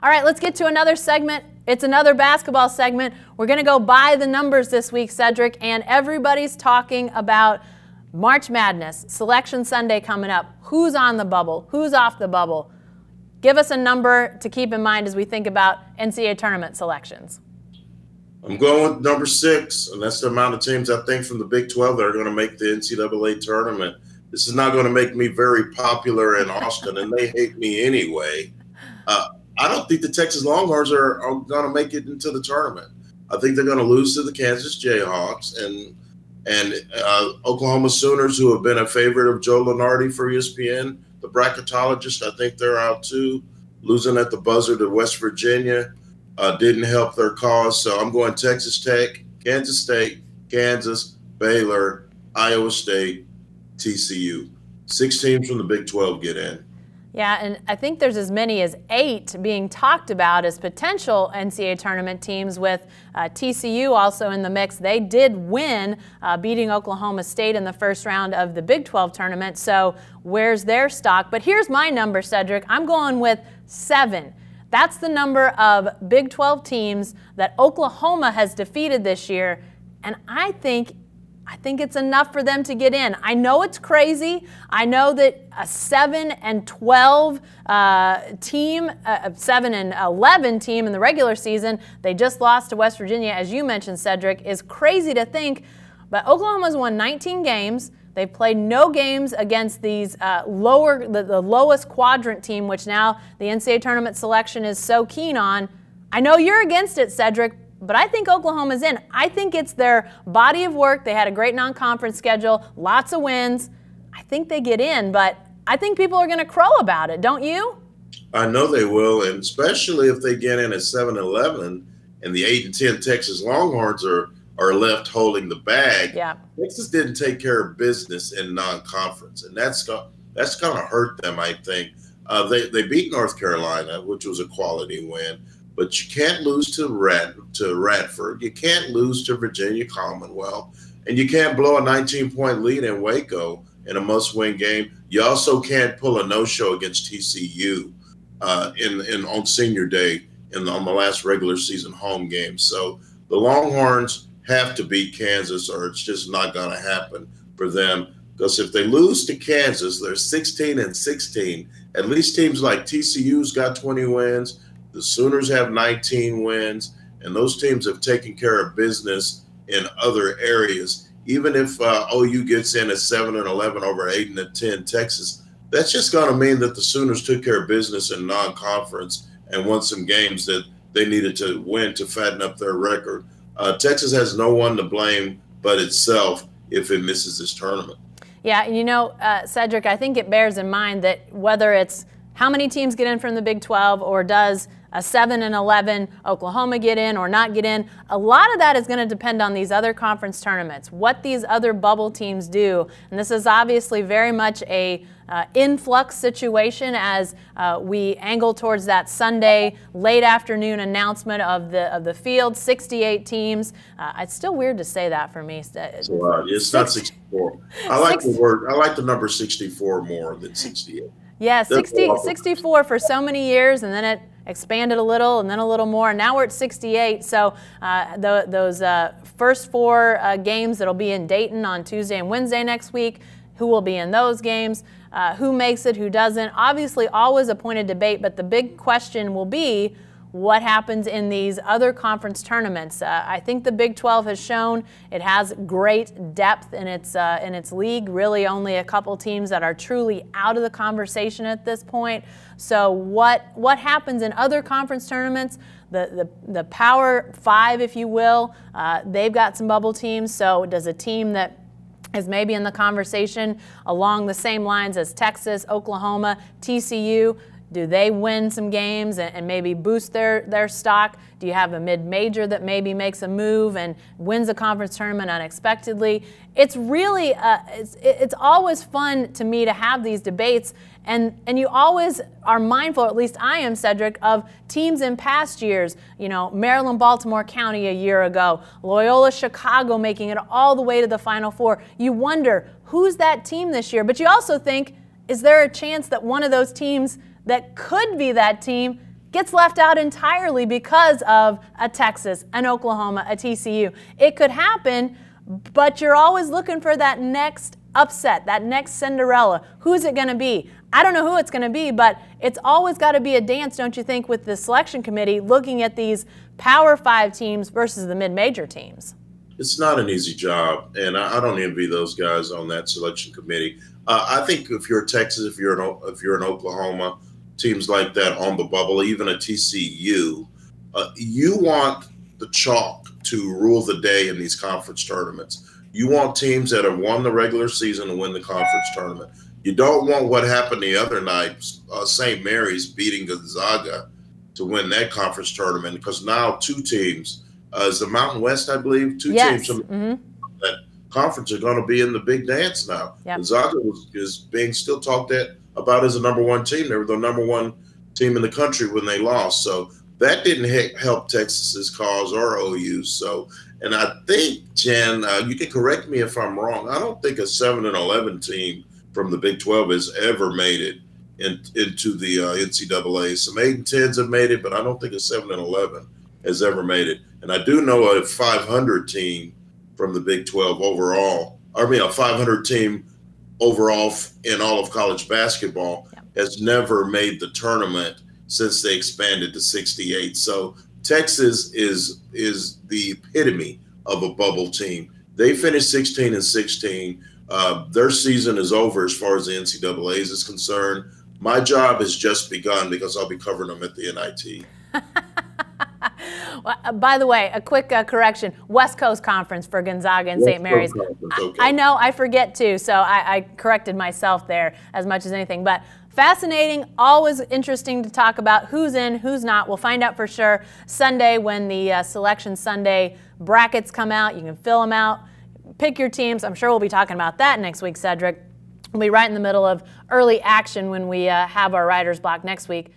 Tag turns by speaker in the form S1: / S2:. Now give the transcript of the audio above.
S1: All right, let's get to another segment. It's another basketball segment. We're going to go by the numbers this week, Cedric, and everybody's talking about March Madness, Selection Sunday coming up. Who's on the bubble? Who's off the bubble? Give us a number to keep in mind as we think about NCAA tournament selections.
S2: I'm going with number 6, and that's the amount of teams I think from the Big 12 that are going to make the NCAA tournament. This is not going to make me very popular in Austin, and they hate me anyway. I don't think the Texas Longhorns are going to make it into the tournament. I think they're going to lose to the Kansas Jayhawks and Oklahoma Sooners, who have been a favorite of Joe Lunardi for ESPN. The bracketologist, I think they're out too. Losing at the buzzer to West Virginia didn't help their cause. So I'm going Texas Tech, Kansas State, Kansas, Baylor, Iowa State, TCU. 6 teams from the Big 12 get in.
S1: Yeah, and I think there's as many as 8 being talked about as potential NCAA tournament teams, with TCU also in the mix. They did win, beating Oklahoma State in the first round of the Big 12 tournament, so where's their stock? But here's my number, Cedric. I'm going with 7. That's the number of Big 12 teams that Oklahoma has defeated this year, and I think it's enough for them to get in. I know it's crazy. I know that a 7-12 team, a 7-11 team in the regular season, they just lost to West Virginia, as you mentioned, Cedric, is crazy to think. But Oklahoma's won 19 games. They've played no games against these the lowest quadrant team, which now the NCAA tournament selection is so keen on. I know you're against it, Cedric, but I think Oklahoma's in. I think it's their body of work. They had a great non-conference schedule, lots of wins. I think they get in, but I think people are going to crow about it, don't you?
S2: I know they will, and especially if they get in at 7-11 and the 8-10 Texas Longhorns are left holding the bag.
S1: Yeah.
S2: Texas didn't take care of business in non-conference, and that's going to hurt them, I think. They beat North Carolina, which was a quality win. But you can't lose to Radford. You can't lose to Virginia Commonwealth. And you can't blow a 19-point lead in Waco in a must-win game. You also can't pull a no-show against TCU on senior day on the last regular season home game. So the Longhorns have to beat Kansas, or it's just not going to happen for them. Because if they lose to Kansas, they're 16-16. At least teams like TCU's got 20 wins. The Sooners have 19 wins, and those teams have taken care of business in other areas. Even if OU gets in at 7-11 over 8-10 Texas, that's just going to mean that the Sooners took care of business in non-conference and won some games that they needed to win to fatten up their record. Texas has no one to blame but itself if it misses this tournament.
S1: Yeah, you know, Cedric, I think it bears in mind that whether it's how many teams get in from the Big 12 or does a 7-11 Oklahoma get in or not get in, a lot of that is going to depend on these other conference tournaments, what these other bubble teams do. And this is obviously very much a influx situation as we angle towards that Sunday late afternoon announcement of the field. 68 teams. It's still weird to say that for me.
S2: It's not 64. I like the number 64 more than 68.
S1: Yeah, 64 for so many years, and then it expanded a little, and then a little more. Now we're at 68. So those first 4 games that'll be in Dayton on Tuesday and Wednesday next week, who will be in those games, who makes it, who doesn't. Obviously, always a point of debate, but the big question will be what happens in these other conference tournaments. I think the Big 12 has shown it has great depth in its league. Really only a couple teams that are truly out of the conversation at this point. So what happens in other conference tournaments, the Power 5, if you will, they've got some bubble teams. So does a team that is maybe in the conversation along the same lines as Texas, Oklahoma, TCU, do they win some games and maybe boost their stock? Do you have a mid-major that maybe makes a move and wins a conference tournament unexpectedly? It's really it's always fun to me to have these debates, and you always are mindful, at least I am, Cedric, of teams in past years. You know, Maryland, Baltimore County a year ago, Loyola Chicago making it all the way to the Final Four. You wonder, who's that team this year? But you also think, is there a chance that one of those teams that could be that team gets left out entirely because of a Texas, an Oklahoma, a TCU. It could happen, but you're always looking for that next upset, that next Cinderella. Who's it going to be? I don't know who it's going to be, but it's always got to be a dance, don't you think, with the selection committee looking at these Power 5 teams versus the mid-major teams?
S2: It's not an easy job, and I don't envy those guys on that selection committee. I think if you're Texas, if you're in Oklahoma, teams like that on the bubble, even a TCU, you want the chalk to rule the day in these conference tournaments. You want teams that have won the regular season to win the conference tournament. You don't want what happened the other night, St. Mary's beating Gonzaga to win that conference tournament, because now two teams, is the Mountain West, I believe, two teams from that conference are going to be in the big dance now. Yep. Gonzaga is being still talked about as a #1 team. They were the #1 team in the country when they lost. So that didn't help Texas's cause or OU. So, and I think, Jen, you can correct me if I'm wrong, I don't think a 7-11 team from the Big 12 has ever made it into the NCAA. Some 8 and 10s have made it, but I don't think a 7-11 has ever made it. And I do know a 500 team from the Big 12 overall, a 500 team overall in all of college basketball has never made the tournament since they expanded to 68. So Texas is the epitome of a bubble team. They finished 16-16. Their season is over as far as the NCAA's is concerned. My job has just begun because I'll be covering them at the NIT.
S1: Well, by the way, a quick correction, West Coast Conference for Gonzaga and St. Mary's. Okay. I know, I forget too, so I corrected myself there as much as anything. But fascinating, always interesting to talk about who's in, who's not. We'll find out for sure Sunday when the Selection Sunday brackets come out. You can fill them out, pick your teams. I'm sure we'll be talking about that next week, Cedric. We'll be right in the middle of early action when we have our writer's block next week.